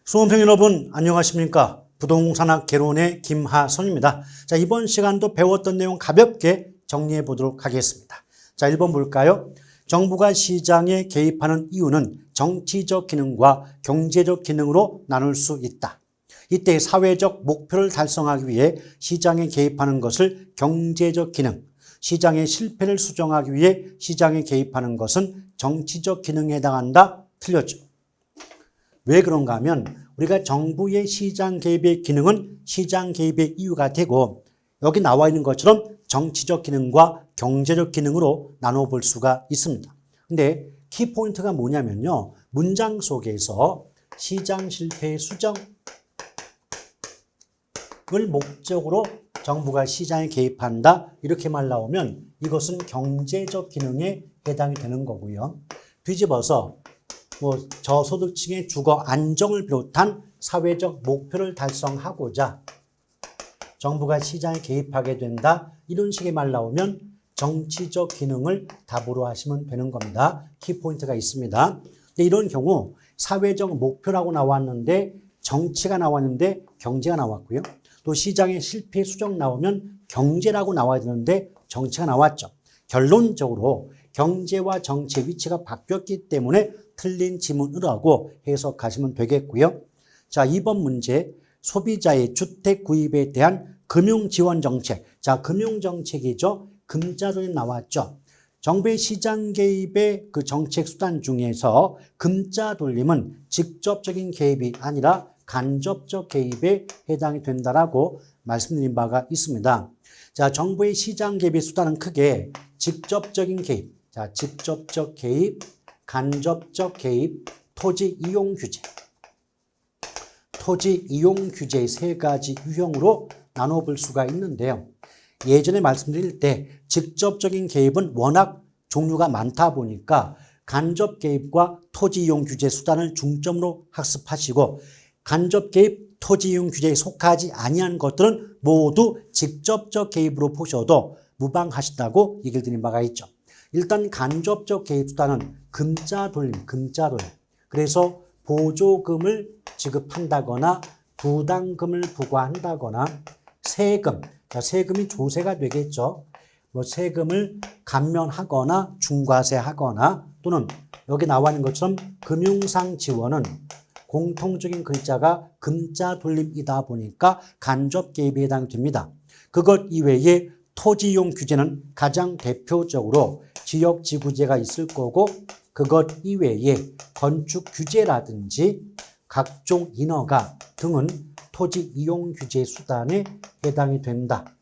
수험생 여러분 안녕하십니까? 부동산학 개론의 김하성입니다. 자, 이번 시간도 배웠던 내용 가볍게 정리해 보도록 하겠습니다. 자, 1번 볼까요? 정부가 시장에 개입하는 이유는 정치적 기능과 경제적 기능으로 나눌 수 있다. 이때 사회적 목표를 달성하기 위해 시장에 개입하는 것을 경제적 기능, 시장의 실패를 수정하기 위해 시장에 개입하는 것은 정치적 기능에 해당한다. 틀렸죠. 왜 그런가 하면 우리가 정부의 시장 개입의 기능은 시장 개입의 이유가 되고 여기 나와 있는 것처럼 정치적 기능과 경제적 기능으로 나눠 볼 수가 있습니다. 근데 키포인트가 뭐냐면요. 문장 속에서 시장 실패의 수정을 목적으로 정부가 시장에 개입한다 이렇게 말 나오면 이것은 경제적 기능에 해당이 되는 거고요. 뒤집어서 저소득층의 주거 안정을 비롯한 사회적 목표를 달성하고자 정부가 시장에 개입하게 된다. 이런 식의 말 나오면 정치적 기능을 답으로 하시면 되는 겁니다. 키포인트가 있습니다. 이런 경우 사회적 목표라고 나왔는데 정치가 나왔는데 경제가 나왔고요. 또 시장의 실패 수정 나오면 경제라고 나와야 되는데 정치가 나왔죠. 결론적으로 경제와 정치의 위치가 바뀌었기 때문에 틀린 지문을 하고 해석하시면 되겠고요. 자, 2번 문제. 소비자의 주택 구입에 대한 금융지원 정책. 자, 금융정책이죠. 금자dol림 나왔죠. 정부의 시장 개입의 그 정책 수단 중에서 금자돌림은 직접적인 개입이 아니라 간접적 개입에 해당이 된다라고 말씀드린 바가 있습니다. 자, 정부의 시장 개입의 수단은 크게 직접적인 개입, 자, 직접적 개입, 간접적 개입, 토지 이용 규제. 토지 이용 규제의 세 가지 유형으로 나눠볼 수가 있는데요. 예전에 말씀드릴 때 직접적인 개입은 워낙 종류가 많다 보니까 간접 개입과 토지 이용 규제 수단을 중점으로 학습하시고 간접 개입, 토지 이용 규제에 속하지 아니한 것들은 모두 직접적 개입으로 보셔도 무방하시다고 얘기를 드린 바가 있죠. 일단 간접적 개입 수단은 금자돌림. 그래서 보조금을 지급한다거나 부담금을 부과한다거나 세금, 세금이 조세가 되겠죠. 세금을 감면하거나 중과세하거나 또는 여기 나와 있는 것처럼 금융상 지원은 공통적인 글자가 금자돌림이다 보니까 간접 개입에 해당됩니다. 그것 이외에 토지 이용 규제는 가장 대표적으로 지역지구제가 있을 거고 그것 이외에 건축 규제라든지 각종 인허가 등은 토지 이용 규제 수단에 해당이 된다.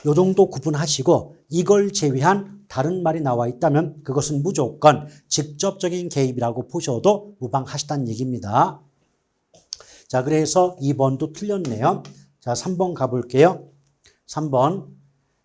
이 정도 구분하시고 이걸 제외한 다른 말이 나와 있다면 그것은 무조건 직접적인 개입이라고 보셔도 무방하시다는 얘기입니다. 자, 그래서 2번도 틀렸네요. 자, 3번 가볼게요. 3번.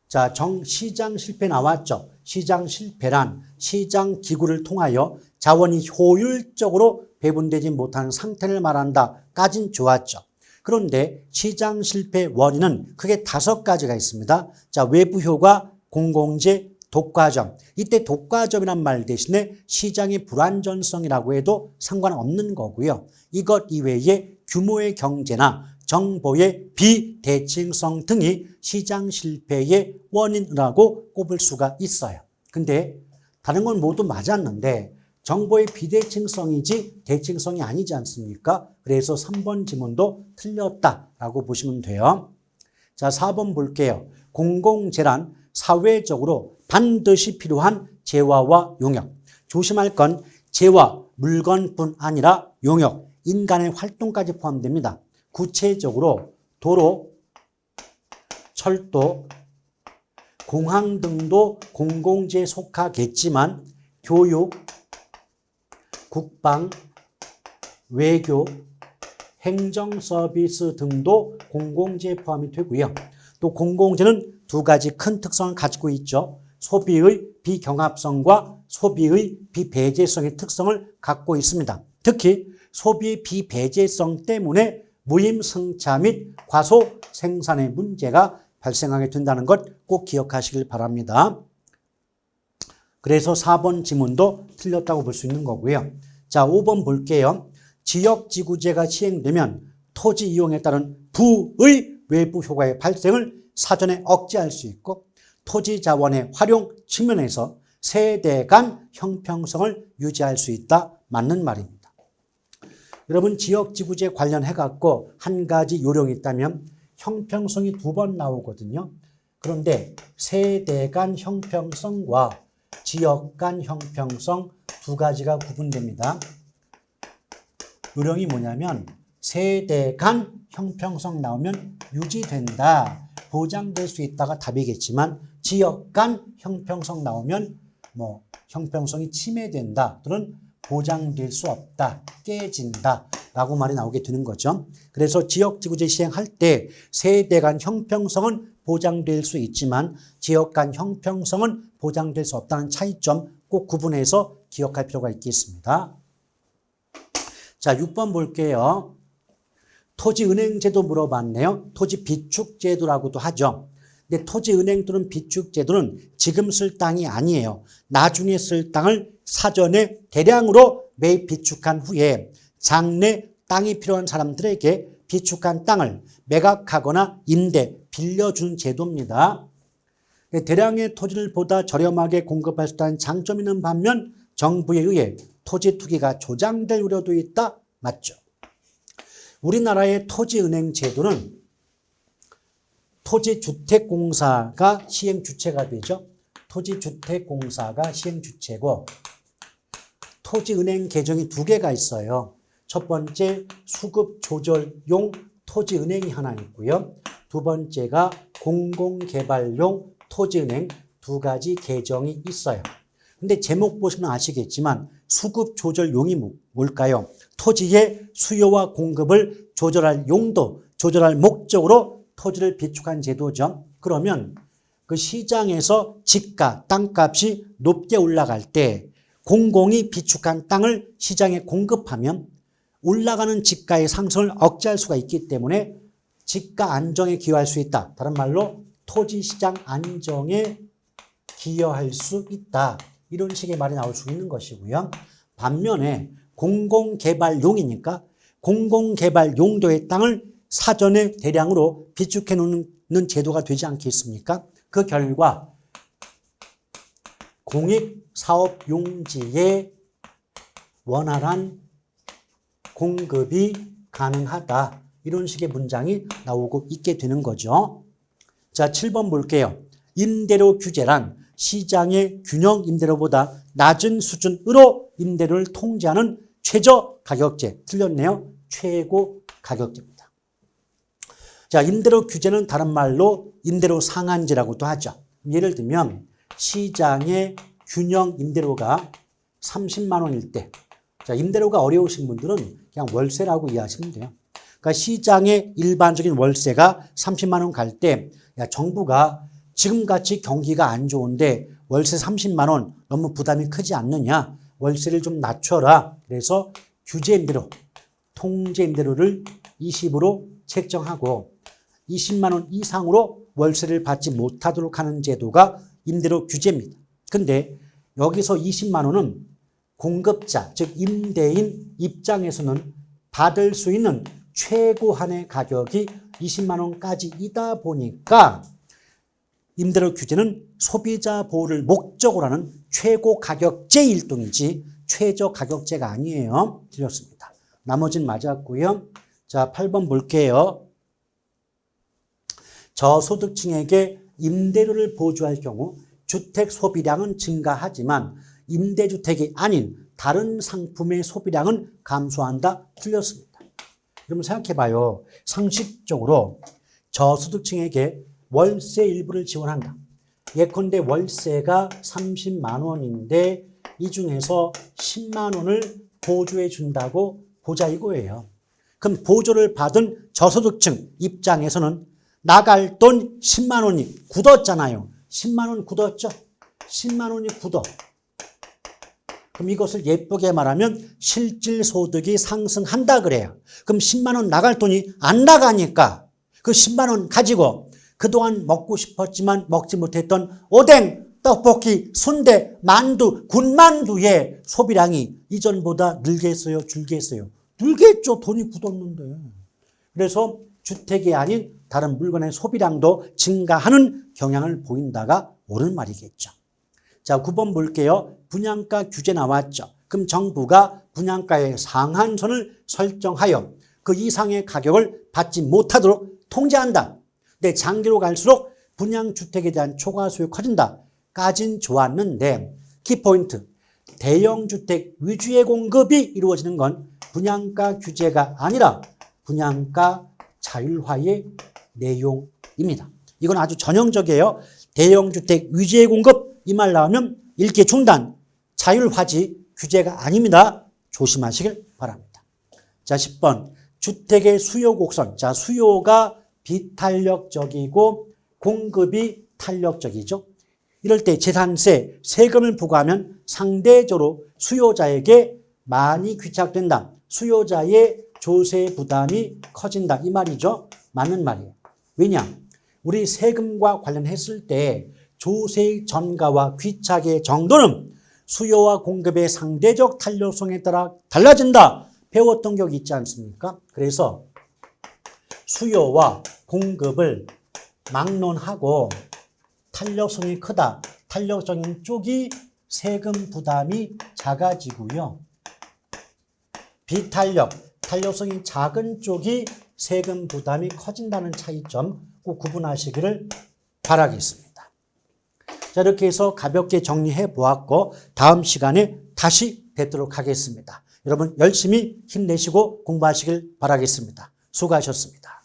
자, 시장 실패 나왔죠. 시장 실패란 시장 기구를 통하여 자원이 효율적으로 배분되지 못하는 상태를 말한다까진 좋았죠. 그런데 시장 실패 원인은 크게 5가지가 있습니다. 자, 외부 효과, 공공재, 독과점. 이때 독과점이란 말 대신에 시장의 불안전성이라고 해도 상관없는 거고요. 이것 이외에 규모의 경제나 정보의 비대칭성 등이 시장 실패의 원인이라고 꼽을 수가 있어요. 근데 다른 건 모두 맞았는데 정보의 비대칭성이지 대칭성이 아니지 않습니까? 그래서 3번 지문도 틀렸다라고 보시면 돼요. 자, 4번 볼게요. 공공재란 사회적으로 반드시 필요한 재화와 용역. 조심할 건 재화, 물건뿐 아니라 용역, 인간의 활동까지 포함됩니다. 구체적으로 도로, 철도, 공항 등도 공공재에 속하겠지만 교육, 국방, 외교, 행정 서비스 등도 공공재에 포함이 되고요. 또 공공재는 2가지 큰 특성을 가지고 있죠. 소비의 비경합성과 소비의 비배제성의 특성을 갖고 있습니다. 특히 소비의 비배제성 때문에 무임승차 및 과소 생산의 문제가 발생하게 된다는 것 꼭 기억하시길 바랍니다. 그래서 4번 지문도 틀렸다고 볼 수 있는 거고요. 자, 5번 볼게요. 지역지구제가 시행되면 토지 이용에 따른 부의 외부 효과의 발생을 사전에 억제할 수 있고 토지 자원의 활용 측면에서 세대 간 형평성을 유지할 수 있다. 맞는 말입니다. 여러분 지역지구제 관련해 갖고 한 가지 요령이 있다면 형평성이 2번 나오거든요. 그런데 세대 간 형평성과 지역 간 형평성 2가지가 구분됩니다. 요령이 뭐냐면 세대 간 형평성 나오면 유지된다. 보장될 수 있다가 답이겠지만 지역 간 형평성 나오면 뭐 형평성이 침해된다. 또는 보장될 수 없다. 깨진다. 라고 말이 나오게 되는 거죠. 그래서 지역지구제 시행할 때 세대 간 형평성은 보장될 수 있지만 지역 간 형평성은 보장될 수 없다는 차이점 꼭 구분해서 기억할 필요가 있겠습니다. 자, 6번 볼게요. 토지은행제도 물어봤네요. 토지비축제도라고도 하죠. 근데 토지은행 또는 비축제도는 지금 쓸 땅이 아니에요. 나중에 쓸 땅을 사전에 대량으로 매입 비축한 후에 장래 땅이 필요한 사람들에게 비축한 땅을 매각하거나 임대, 빌려주는 제도입니다. 대량의 토지를 보다 저렴하게 공급할 수 있다는 장점이 있는 반면 정부에 의해 토지 투기가 조장될 우려도 있다. 맞죠? 우리나라의 토지은행 제도는 토지주택공사가 시행 주체가 되죠. 토지주택공사가 시행 주체고 토지은행 계정이 2개가 있어요. 첫 번째 수급조절용 토지은행이 하나 있고요. 2번째가 공공개발용 토지은행 2가지 계정이 있어요. 근데 제목 보시면 아시겠지만 수급조절용이 뭘까요? 토지의 수요와 공급을 조절할 용도, 조절할 목적으로 토지를 비축한 제도죠. 그러면 그 시장에서 지가, 땅값이 높게 올라갈 때 공공이 비축한 땅을 시장에 공급하면 올라가는 지가의 상승을 억제할 수가 있기 때문에 지가 안정에 기여할 수 있다. 다른 말로 토지시장 안정에 기여할 수 있다. 이런 식의 말이 나올 수 있는 것이고요. 반면에 공공개발용이니까 공공개발 용도의 땅을 사전에 대량으로 비축해 놓는 제도가 되지 않겠습니까? 그 결과 공익사업용지에 원활한 공급이 가능하다. 이런 식의 문장이 나오고 있게 되는 거죠. 자, 7번 볼게요. 임대료 규제란 시장의 균형 임대료보다 낮은 수준으로 임대료를 통제하는 최저 가격제. 틀렸네요. 최고 가격제입니다. 자, 임대료 규제는 다른 말로 임대료 상한제라고도 하죠. 예를 들면 시장의 균형 임대료가 30만 원일 때, 자, 임대료가 어려우신 분들은 그냥 월세라고 이해하시면 돼요. 그러니까 시장의 일반적인 월세가 30만 원 갈 때, 야, 정부가 지금같이 경기가 안 좋은데 월세 30만 원 너무 부담이 크지 않느냐? 월세를 좀 낮춰라. 그래서 규제 임대료, 통제 임대료를 20으로 책정하고 20만 원 이상으로 월세를 받지 못하도록 하는 제도가 임대료 규제입니다. 근데 여기서 20만 원은 공급자, 즉 임대인 입장에서는 받을 수 있는 최고한의 가격이 20만 원까지이다 보니까 임대료 규제는 소비자 보호를 목적으로 하는 최고 가격제일 뿐이지 최저 가격제가 아니에요. 틀렸습니다. 나머지는 맞았고요. 자, 8번 볼게요. 저소득층에게 임대료를 보조할 경우 주택 소비량은 증가하지만 임대주택이 아닌 다른 상품의 소비량은 감소한다. 틀렸습니다. 여러분 생각해봐요. 상식적으로 저소득층에게 월세 일부를 지원한다. 예컨대 월세가 30만 원인데 이 중에서 10만 원을 보조해 준다고 보자 이거예요. 그럼 보조를 받은 저소득층 입장에서는 나갈 돈 10만 원이 굳었잖아요. 10만 원 굳었죠? 10만 원이 굳어. 그럼 이것을 예쁘게 말하면 실질소득이 상승한다 그래요. 그럼 10만 원 나갈 돈이 안 나가니까 그 10만 원 가지고 그동안 먹고 싶었지만 먹지 못했던 오뎅, 떡볶이, 순대, 만두, 군만두의 소비량이 이전보다 늘겠어요? 줄겠어요? 늘겠죠. 돈이 굳었는데. 그래서 주택이 아닌 다른 물건의 소비량도 증가하는 경향을 보인다가 옳은 말이겠죠. 자, 9번 볼게요. 분양가 규제 나왔죠. 그럼 정부가 분양가의 상한선을 설정하여 그 이상의 가격을 받지 못하도록 통제한다. 근데 장기로 갈수록 분양주택에 대한 초과 수요가 커진다. 까진 좋았는데 키포인트. 대형주택 위주의 공급이 이루어지는 건 분양가 규제가 아니라 분양가 자율화의 내용입니다. 이건 아주 전형적이에요. 대형주택 위주의 공급 이 말 나오면 읽기 중단. 자율화지 규제가 아닙니다. 조심하시길 바랍니다. 자, 10번. 주택의 수요 곡선. 자, 수요가 비탄력적이고 공급이 탄력적이죠. 이럴 때 재산세, 세금을 부과하면 상대적으로 수요자에게 많이 귀착된다. 수요자의 조세 부담이 커진다. 이 말이죠. 맞는 말이에요. 왜냐? 우리 세금과 관련했을 때 조세의 전가와 귀착의 정도는 수요와 공급의 상대적 탄력성에 따라 달라진다. 배웠던 격 있지 않습니까? 그래서 수요와 공급을 막론하고 탄력성이 크다. 탄력적인 쪽이 세금 부담이 작아지고요. 비탄력, 탄력성이 작은 쪽이 세금 부담이 커진다는 차이점 꼭 구분하시기를 바라겠습니다. 자, 이렇게 해서 가볍게 정리해 보았고 다음 시간에 다시 뵙도록 하겠습니다. 여러분 열심히 힘내시고 공부하시길 바라겠습니다. 수고하셨습니다.